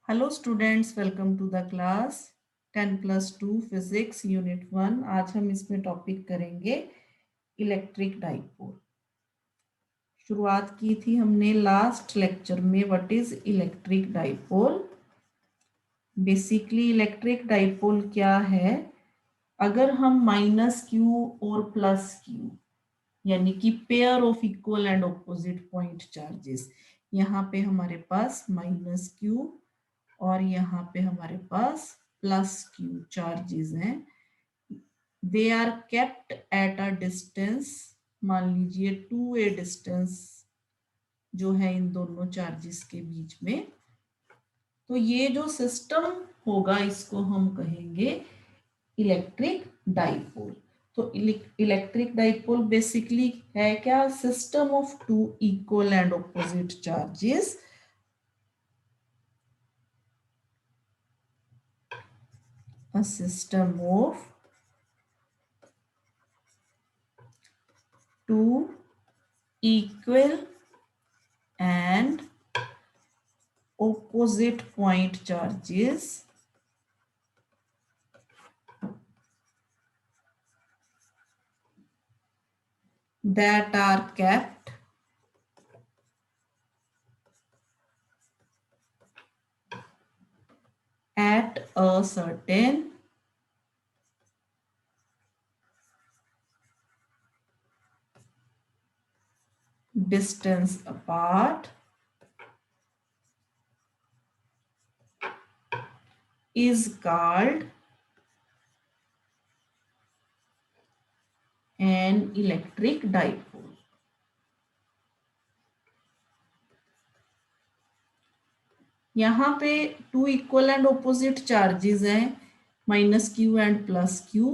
Hello students, welcome to the class 10+2 physics unit 1। आज हम इसमें टॉपिक करेंगे इलेक्ट्रिक डाइपोल। शुरुआत की थी हमने लास्ट लेक्चर में what is electric dipole. Basically electric dipole क्या है, अगर हम माइनस क्यू और प्लस क्यू यानी कि pair of equal and opposite point charges, यहाँ पे हमारे पास माइनस क्यू और यहाँ पे हमारे पास प्लस क्यू चार्जेस हैं। They are kept at a distance, मान लीजिए 2a डिस्टेंस जो है इन दोनों चार्जेस के बीच में। तो ये जो सिस्टम होगा इसको हम कहेंगे इलेक्ट्रिक डाइपोल। तो इलेक्ट्रिक डाइपोल बेसिकली है क्या, system of two equal and opposite charges a system of two equal and opposite point charges that are kept at a certain distance apart is called an electric dipole. यहाँ पे two equal and opposite charges हैं, minus Q and plus Q.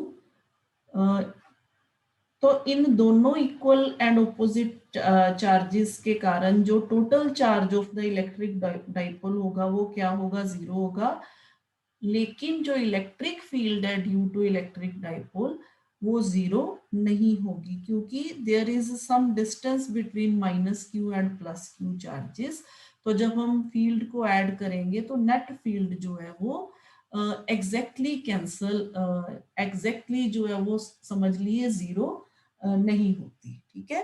तो इन दोनों equal and opposite charges के कारण जो total charge of the electric dipole होगा वो क्या होगा, जीरो होगा। लेकिन जो इलेक्ट्रिक फील्ड है ड्यू टू इलेक्ट्रिक डाइपोल वो जीरो नहीं होगी, क्योंकि there is some distance between minus Q and plus Q charges. तो जब हम फील्ड को ऐड करेंगे तो नेट फील्ड जो है वो एग्जैक्टली कैंसल, एग्जैक्टली जो है वो समझ लिए जीरो नहीं होती। ठीक है,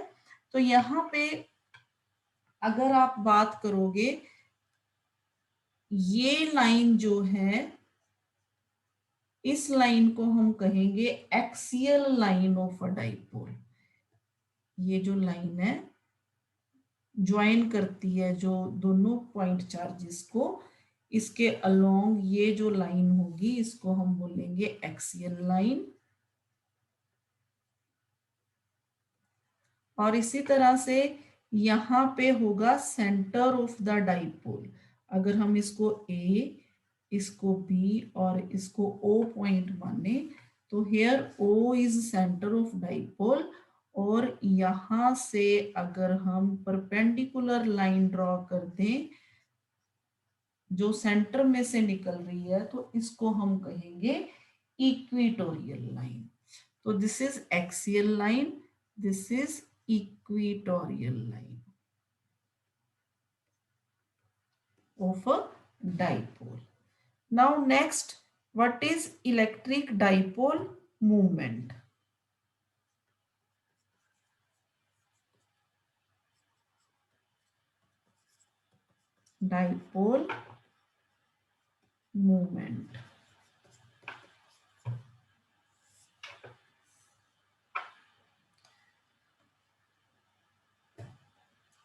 तो यहाँ पे अगर आप बात करोगे, ये लाइन जो है इस लाइन को हम कहेंगे axial line of a dipole. ये जो लाइन है ज्वाइन करती है जो दोनों पॉइंट चार्जेस को, इसके अलोंग ये जो लाइन होगी इसको हम बोलेंगे एक्सियल लाइन। और इसी तरह से यहाँ पे होगा सेंटर ऑफ द डाइपोल। अगर हम इसको ए, इसको बी और इसको ओ पॉइंट माने तो here O is centre of dipole. और यहां से अगर हम परपेंडिकुलर लाइन ड्रॉ कर दें जो सेंटर में से निकल रही है तो इसको हम कहेंगे इक्वेटोरियल लाइन। तो this is axial line, this is equatorial line of a dipole. Now next, what is electric dipole moment? Dipole moment.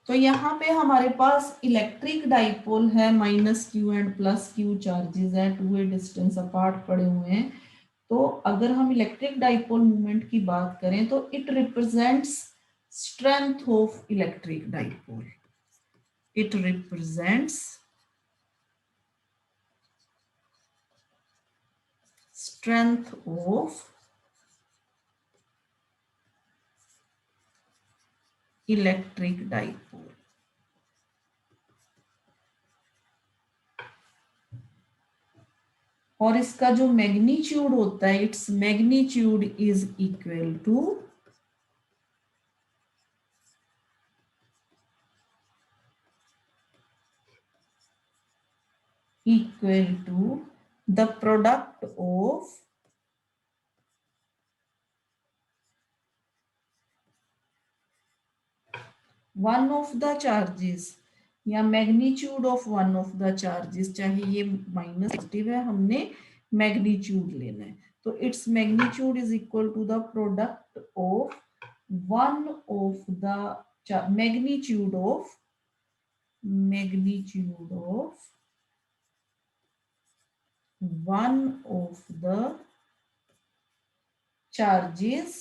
तो यहाँ पे हमारे पास इलेक्ट्रिक डाइपोल है, minus Q and plus Q charges है, टू ए डिस्टेंस अपार्ट पड़े हुए हैं। तो अगर हम इलेक्ट्रिक डाइपोल मूवमेंट की बात करें तो it represents strength of electric dipole. It represents strength of electric dipole. और इसका जो मैग्नीट्यूड होता है, its magnitude is equal to equal to the product of one of the charges या magnitude of one of the charges, चाहे ये minus positive है, हमने मैग्नीट्यूड लेना है, तो its magnitude is equal to the product of one of the magnitude of one of the charges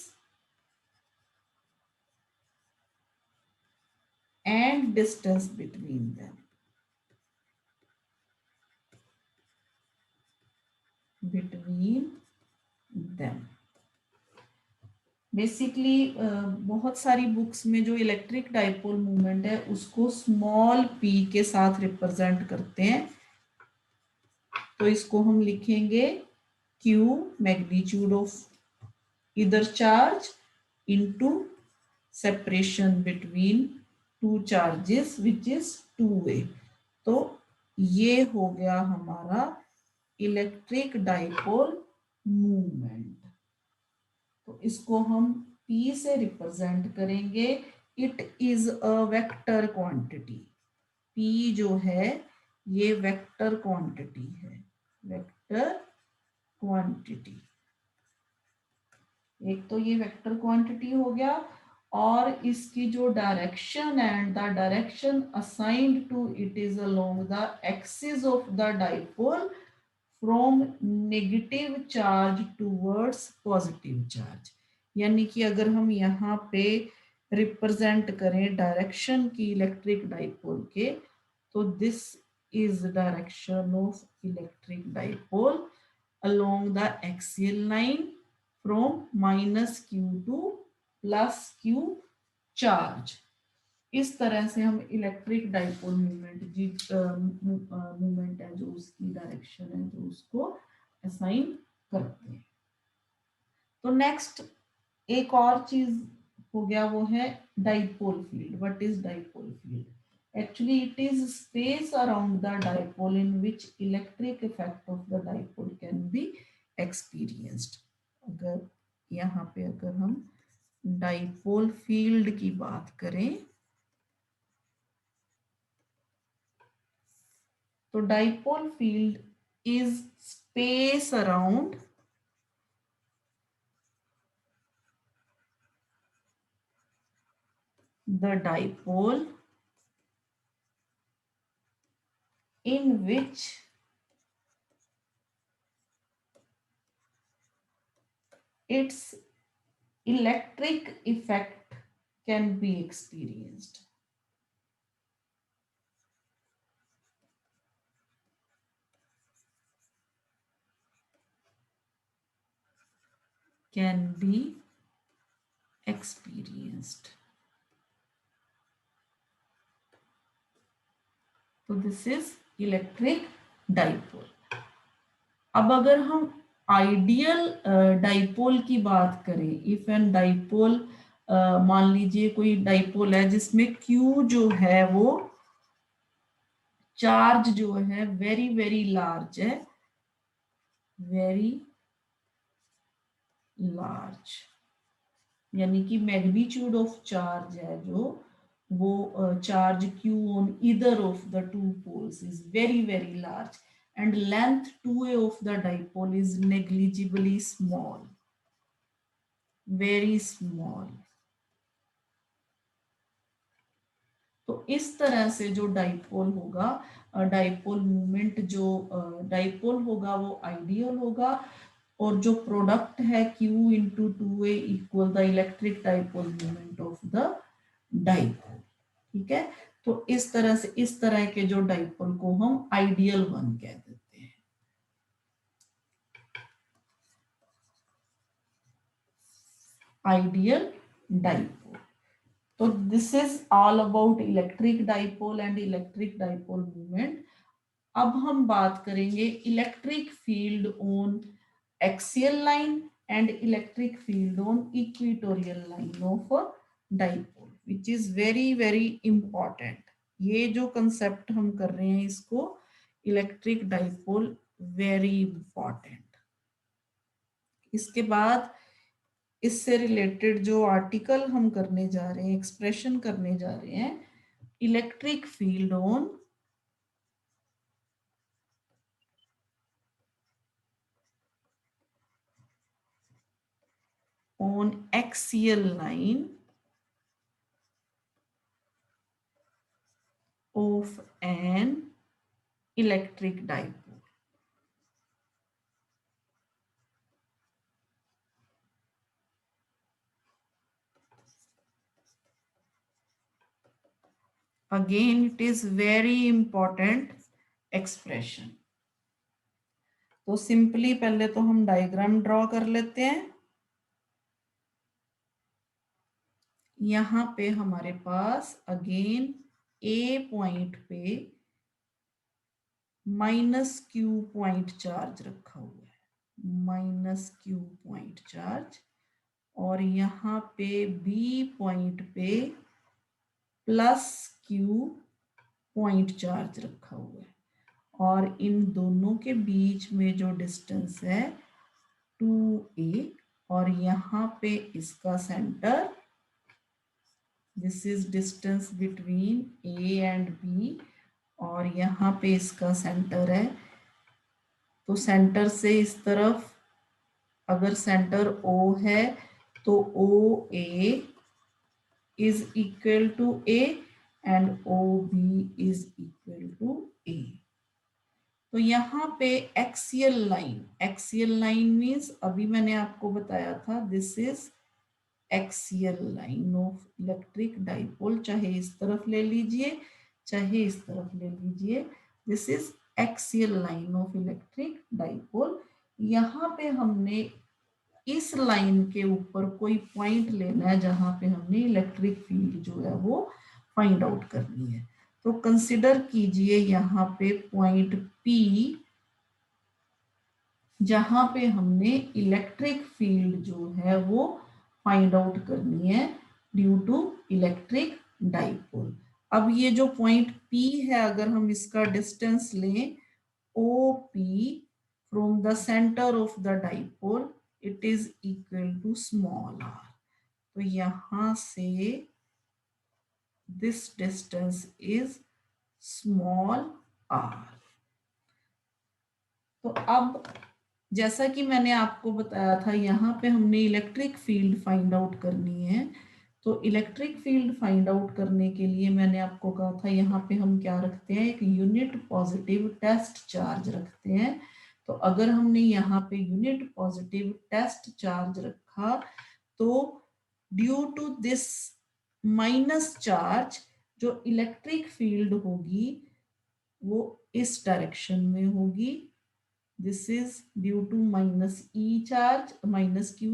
and distance between them. Basically बहुत सारी books में जो इलेक्ट्रिक डाइपोल मूवमेंट है उसको स्मॉल p के साथ रिप्रेजेंट करते हैं, तो इसको हम लिखेंगे q मैग्नीट्यूड ऑफ इधर charge into separation between two charges which is 2a। तो ये हो गया हमारा इलेक्ट्रिक डाइपोल मूवमेंट। तो इसको हम P से रिप्रेजेंट करेंगे। It is a vector quantity. P जो है ये वेक्टर क्वांटिटी है, वेक्टर क्वांटिटी। एक तो ये वेक्टर क्वांटिटी हो गया, और इसकी जो direction and the direction assigned to it is along the axis of the dipole from negative charge towards positive charge. यानी कि अगर हम यहाँ पे रिप्रेजेंट करें डायरेक्शन की इलेक्ट्रिक डाइपोल के, तो this is direction of electric dipole along the axial line from -q to +q charge. इस तरह से हम इलेक्ट्रिक डाइपोल मूवमेंट है जो उसकी डायरेक्शन है जो उसको असाइन करते हैं। तो नेक्स्ट एक और चीज हो गया, वो है dipole field. What is dipole field? Actually, it is space around the dipole in which electric effect of the dipole can be experienced. अगर यहाँ पे अगर हम डाइपोल फील्ड की बात करें, तो dipole field is space around the dipole in which its electric effect can be experienced. Can be experienced. तो दिस इज इलेक्ट्रिक डाइपोल। अब अगर हम आइडियल डाइपोल की बात करें, इफ एन डाइपोल, मान लीजिए कोई डाइपोल है जिसमें Q जो है वो चार्ज जो है वेरी वेरी लार्ज है, वेरी लार्ज, यानी कि मैग्नीट्यूड ऑफ चार्ज है जो वो charge Q on either of the two poles is very very large and length 2a of the dipole is negligibly small, very small। तो इस तरह से जो डाइपोल होगा, डाइपोल मूवमेंट जो डाइपोल होगा वो आइडियल होगा, और जो प्रोडक्ट है Q into 2a equal the electric dipole movement of the dipole. ठीक है, तो इस तरह से इस तरह के जो डाइपोल को हम आइडियल वन कह देते हैं। Ideal dipole. तो this is all about electric dipole and electric dipole movement. अब हम बात करेंगे electric field on axial line and electric field on equatorial line of dipole, which is very very important। ये जो कंसेप्ट हम कर रहे हैं इसको इलेक्ट्रिक डाइपोल वेरी इंपॉर्टेंट। इसके बाद इससे रिलेटेड जो आर्टिकल हम करने जा रहे हैं, एक्सप्रेशन करने जा रहे हैं, electric field on axial line of an electric dipole. Again, it is very important expression. तो सिंपली पहले तो हम डायग्राम ड्रॉ कर लेते हैं। यहाँ पे हमारे पास अगेन ए पॉइंट पे -q पॉइंट चार्ज रखा हुआ है, -q पॉइंट चार्ज, और यहाँ पे बी पॉइंट पे +q पॉइंट चार्ज रखा हुआ है, और इन दोनों के बीच में जो डिस्टेंस है 2a, और यहाँ पे इसका centre, this is distance between a and b, और यहाँ पे इसका सेंटर है। तो सेंटर से इस तरफ अगर सेंटर O है तो OA is equal to A and OB is equal to A। तो यहाँ पे एक्सियल लाइन मीन्स अभी मैंने आपको बताया था, this is axial line of electric dipole. चाहे इस तरफ ले लीजिए चाहे इस तरफ ले लीजिए, this is axial line of electric dipole. यहाँ पे हमने इस लाइन के ऊपर कोई पॉइंट लेना है जहां पे हमने इलेक्ट्रिक फील्ड जो है वो फाइंड आउट करनी है। तो कंसिडर कीजिए यहाँ पे पॉइंट P, जहां पे हमने इलेक्ट्रिक फील्ड जो है वो फाइंड आउट करनी है ड्यू टू इलेक्ट्रिक डाइपोल। अब ये जो पॉइंट P है, अगर हम इसका डिस्टेंस लें OP from the centre of the dipole, it is equal to small r। तो यहां से this distance is small r। तो अब जैसा कि मैंने आपको बताया था, यहाँ पे हमने इलेक्ट्रिक फील्ड फाइंड आउट करनी है। तो इलेक्ट्रिक फील्ड फाइंड आउट करने के लिए मैंने आपको कहा था यहाँ पे हम क्या रखते हैं, एक यूनिट पॉजिटिव टेस्ट चार्ज रखते हैं। तो अगर हमने यहाँ पे यूनिट पॉजिटिव टेस्ट चार्ज रखा तो due to this minus charge जो इलेक्ट्रिक फील्ड होगी वो इस डायरेक्शन में होगी। This is due to -q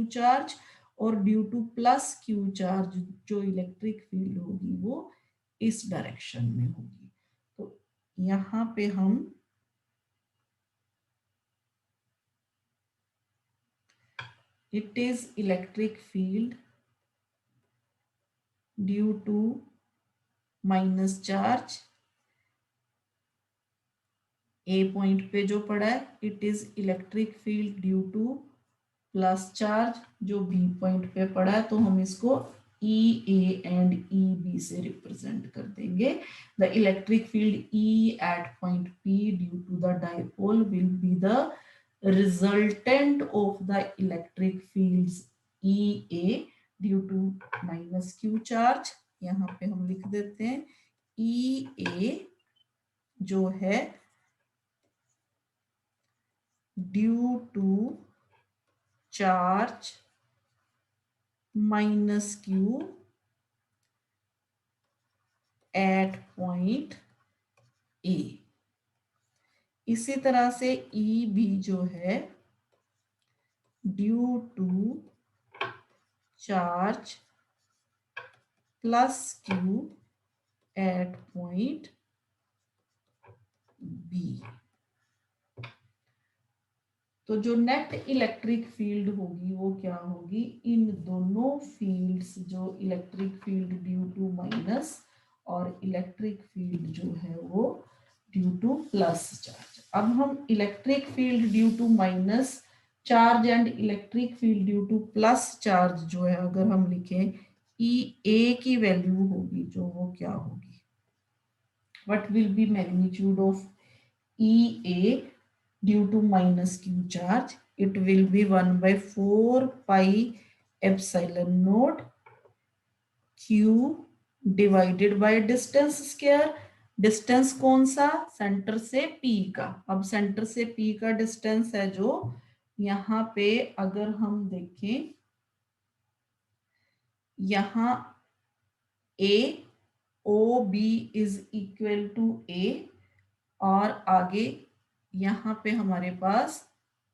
charge, और ड्यू टू +q चार्ज जो इलेक्ट्रिक फील्ड होगी वो इस डायरेक्शन में होगी। तो यहाँ पे हम it is electric field due to minus charge, A point पे जो पड़ा है, it is electric field due to plus charge जो बी पॉइंट पे पड़ा है। तो हम इसको E A and E B से रिप्रेजेंट कर देंगे। The electric field E at point P due to the dipole will be the resultant of the electric fields E A due to -q charge. यहाँ पे हम लिख देते हैं E A जो है due to charge -q at point A। इसी तरह से EB जो है due to charge +q at point B। तो जो नेट इलेक्ट्रिक फील्ड होगी वो क्या होगी, इन दोनों फील्ड्स, जो electric field due to minus और इलेक्ट्रिक फील्ड जो है वो ड्यू टू प्लस चार्ज। अब हम electric field due to minus charge and electric field due to plus charge जो है अगर हम लिखें, ई ए की वैल्यू होगी जो वो क्या होगी, what will be magnitude of E A due to minus Q charge, it will be 1/4 pi epsilon naught q divided by distance square. Distance कौन सा, सेंटर से p का। अब सेंटर से p का डिस्टेंस है जो यहाँ पे अगर हम देखें, यहाँ a o b is equal to a, और आगे यहाँ पे हमारे पास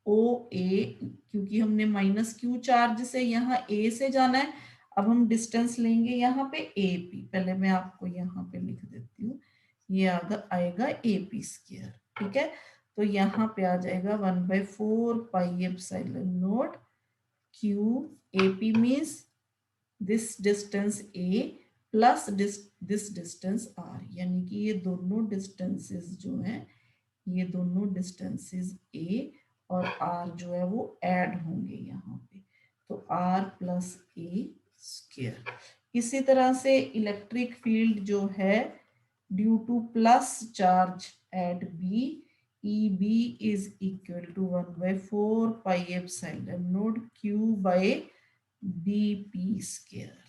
ओ ए, क्योंकि हमने माइनस क्यू चार्ज से यहाँ ए से जाना है, अब हम डिस्टेंस लेंगे यहाँ पे ए पी। पहले मैं आपको यहाँ पे लिख देती हूँ, ये आएगा ए पी स्क्वायर, ठीक है। तो यहाँ पे आ जाएगा 1/4 pi epsilon naught Q A P means this distance A plus this distance R, यानी कि ये दोनों डिस्टेंसेस जो हैं, ये दोनों डिस्टेंसेस ए और आर जो है वो ऐड होंगे यहाँ पे, तो आर प्लस ए स्क्वायर। इसी तरह से इलेक्ट्रिक फील्ड जो है due to plus charge at B, E B is equal to 1/4 pi epsilon naught Q by B P square.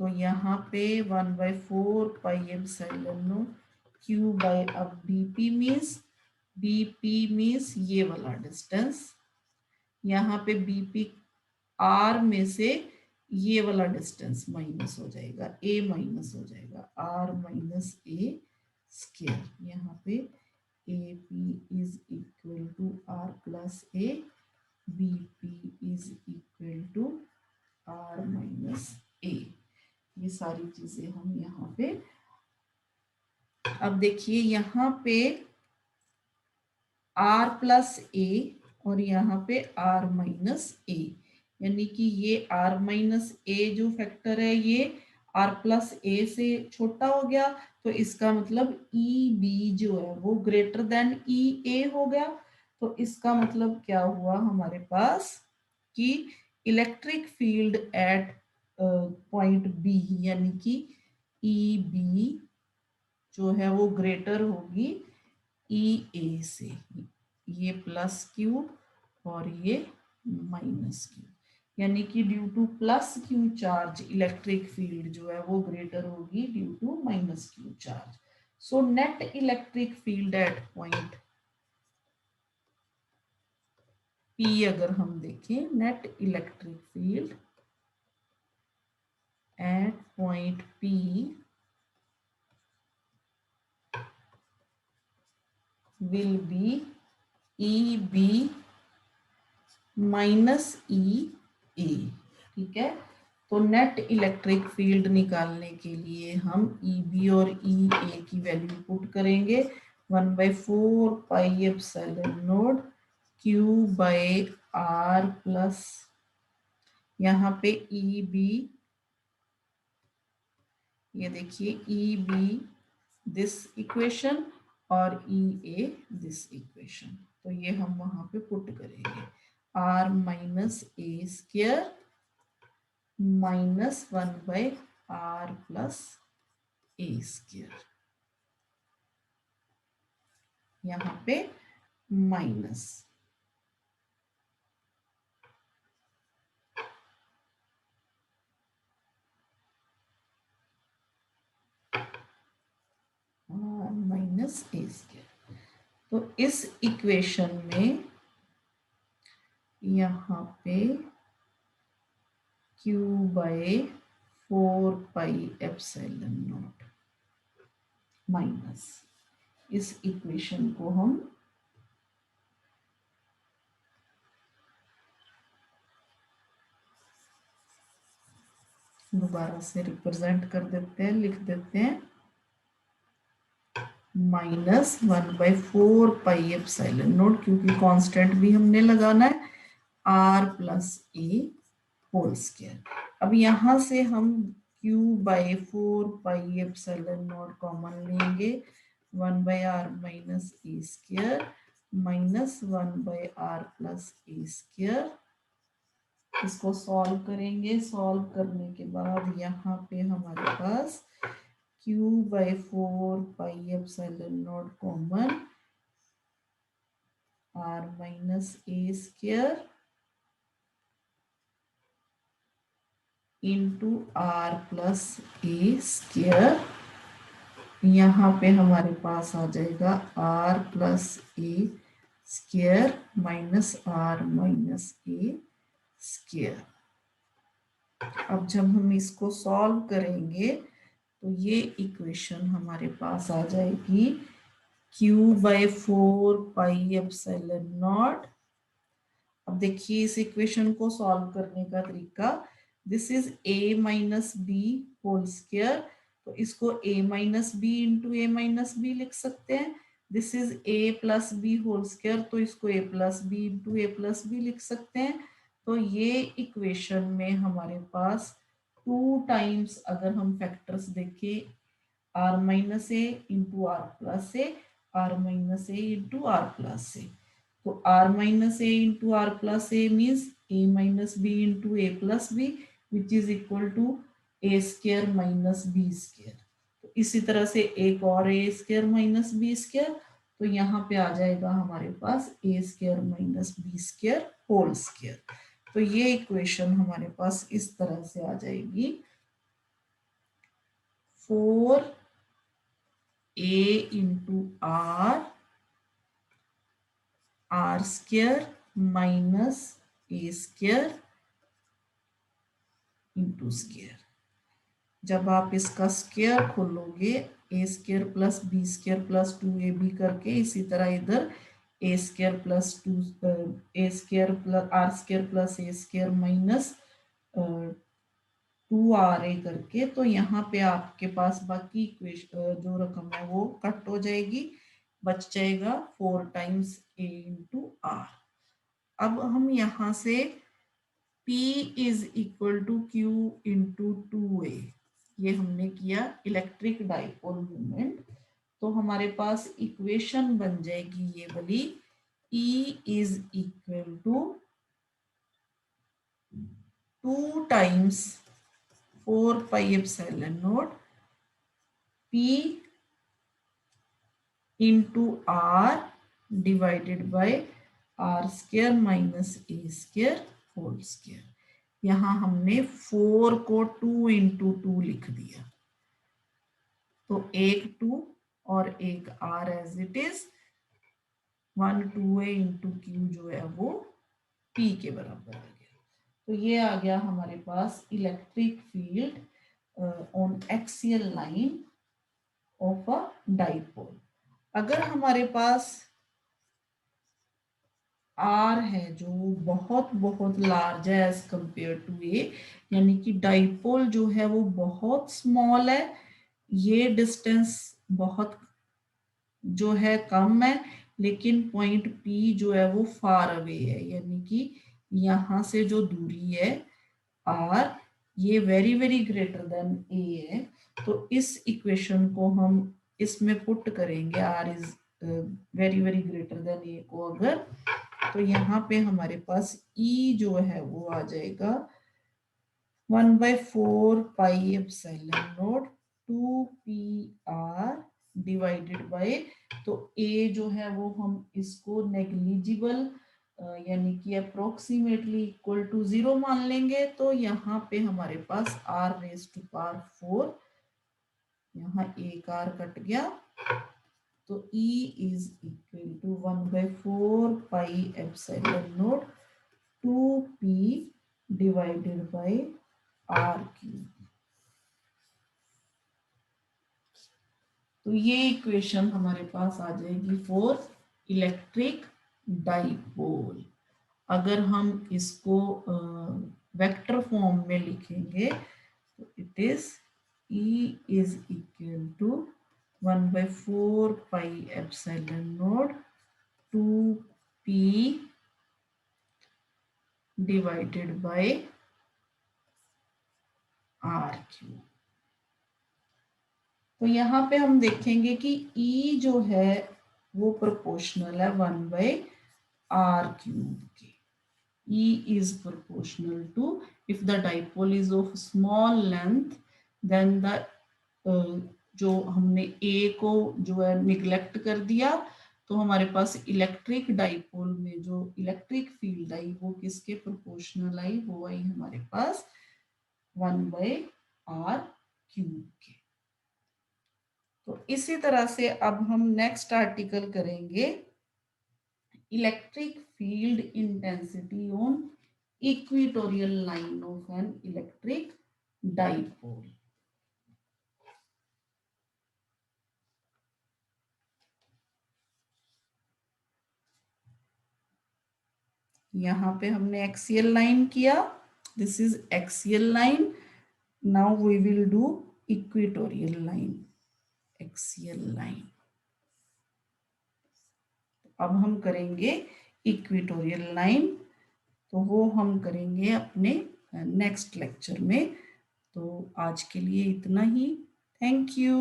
तो यहाँ पे 1/4 pi epsilon naught Q by, अब बीपी मीन्स ये वाला डिस्टेंस, यहाँ पे बीपी आर में से ये वाला डिस्टेंस माइनस हो जाएगा, ए माइनस हो जाएगा, आर माइनस ए स्क्वायर। यहाँ पे A P is equal to R plus A, B P is equal to R minus A. ये सारी चीजें हम यहाँ पे, अब देखिए यहाँ पे r प्लस ए और यहाँ पे r माइनस ए, यानी कि ये r माइनस ए जो फैक्टर है ये r प्लस ए से छोटा हो गया, तो इसका मतलब ई बी जो है वो ग्रेटर देन ई ए हो गया। तो इसका मतलब क्या हुआ हमारे पास कि electric field at point B, यानी कि ई बी जो है वो ग्रेटर होगी ई ए से, ये प्लस क्यू और ये माइनस क्यू, यानी कि due to plus Q charge electric field जो है वो ग्रेटर होगी due to minus Q charge. So net electric field at point P, अगर हम देखें net electric field at point P will be E B minus E A, ठीक है। तो नेट इलेक्ट्रिक फील्ड निकालने के लिए हम ई बी और ई ए की वैल्यू पुट करेंगे, 1/4 pi epsilon naught Q by R plus, यहाँ पे ई बी, ये देखिए ई बी दिस इक्वेशन और ई ए दिस इक्वेशन, तो ये हम वहां पे पुट करेंगे, R minus A square minus 1/r plus A square, यहाँ पे माइनस, माइनस ए स्क्वायर। तो इस इक्वेशन में यहाँ पे q बाय 4 पाई एप्सिलॉन नॉट माइनस, इस इक्वेशन को हम दोबारा से रिप्रेजेंट कर देते हैं, लिख देते हैं माइनस 1/4 पाई एप्सिलॉन नॉट, क्योंकि कांस्टेंट भी हमने लगाना है, r plus a whole square. अब यहाँ से हम Q बाई 4πε0 कॉमन लेंगे, 1/r minus A square minus 1/r plus A square. इसको सॉल्व करेंगे, सॉल्व करने के बाद यहाँ पे हमारे पास Q by 4πε0 common, r minus A square into R plus A square. यहाँ पे हमारे पास आ जाएगा r plus A square minus r minus A square. अब जब हम इसको सॉल्व करेंगे तो ये इक्वेशन हमारे पास आ जाएगी Q बाई 4πε0। अब देखिए इस इक्वेशन को सॉल्व करने का तरीका, this is a minus b whole square, तो इसको a minus B into a minus b लिख सकते हैं। This is a plus b whole square, तो इसको a plus b into A plus b लिख सकते हैं। तो ये इक्वेशन में हमारे पास 2 टाइम्स, अगर हम फैक्टर्स देखें, r minus A into R plus A, r minus A into R plus A, तो r minus A into R plus A means a minus B into A plus B which is equal to A square minus B square. तो इसी तरह से एक और A square minus B square, तो यहाँ पे आ जाएगा हमारे पास A square minus B square whole square. तो ये इक्वेशन हमारे पास इस तरह से आ जाएगी, 4a into R square minus A square into square. जब आप इसका स्क्वायर खोलोगे, A square plus B square plus 2ab करके, इसी तरह इधर A square plus 2 A square plus R square plus A square minus 2ra करके, तो यहाँ पे आपके पास बाकी इक्वेशन जो रकम है वो कट हो जाएगी, बच जाएगा 4 टाइम्स a इंटू आर। अब हम यहाँ से P is equal to Q into 2a, ये हमने किया इलेक्ट्रिक डाइपोल मोमेंट, तो हमारे पास इक्वेशन बन जाएगी ये वाली, E is equal to 2 times 4πε0 P into R divided by R square minus A square whole square. यहाँ हमने 4 को 2 इंटू 2 लिख दिया, तो एक 2 और एक r as it is, 1 2a into q जो है वो p के बराबर आ गया। तो ये आ गया हमारे पास electric field on axial line of a dipole. अगर हमारे पास आर है जो बहुत बहुत लार्ज है एज कंपेयर टू ए, यानी कि डाइपोल जो है वो बहुत स्मॉल है, ये डिस्टेंस बहुत जो है कम है, लेकिन पॉइंट पी जो है वो फार अवे है, यानी कि यहाँ से जो दूरी है आर, ये very very greater than A है। तो इस इक्वेशन को हम इसमें पुट करेंगे, R is very very greater than A को अगर, तो यहाँ पे हमारे पास E जो है वो आ जाएगा 1/4πε0 2pr डिवाइडेड बाय, तो A जो है वो हम इसको नेग्लिजिबल यानी कि अप्रोक्सीमेटली इक्वल टू 0 मान लेंगे, तो यहाँ पे हमारे पास r⁴, यहाँ एक r कट गया, तो E is equal to 1/4πε0 2p divided by r³। तो ये इक्वेशन हमारे पास आ जाएगी फॉर इलेक्ट्रिक डाइपोल। अगर हम इसको वेक्टर फॉर्म में लिखेंगे तो it is E is equal to 1/4πε0 2p divided by r³। तो यहाँ पे हम देखेंगे कि E जो है वो प्रोपोर्शनल है 1/r³ के। E is proportional to, if the dipole is of small length, then the जो हमने A को जो है निगलेक्ट कर दिया, तो हमारे पास इलेक्ट्रिक डाइपोल में जो इलेक्ट्रिक फील्ड आई वो किसके प्रोपोर्शनल आई, वो आई हमारे पास 1/r³ के। तो इसी तरह से अब हम नेक्स्ट आर्टिकल करेंगे electric field intensity on equatorial line of an electric dipole. यहाँ पे हमने एक्सियल लाइन किया, this is axial line. Now we will do equatorial line, axial line. अब हम करेंगे इक्वेटोरियल लाइन, तो वो हम करेंगे अपने नेक्स्ट लेक्चर में। तो आज के लिए इतना ही। Thank you.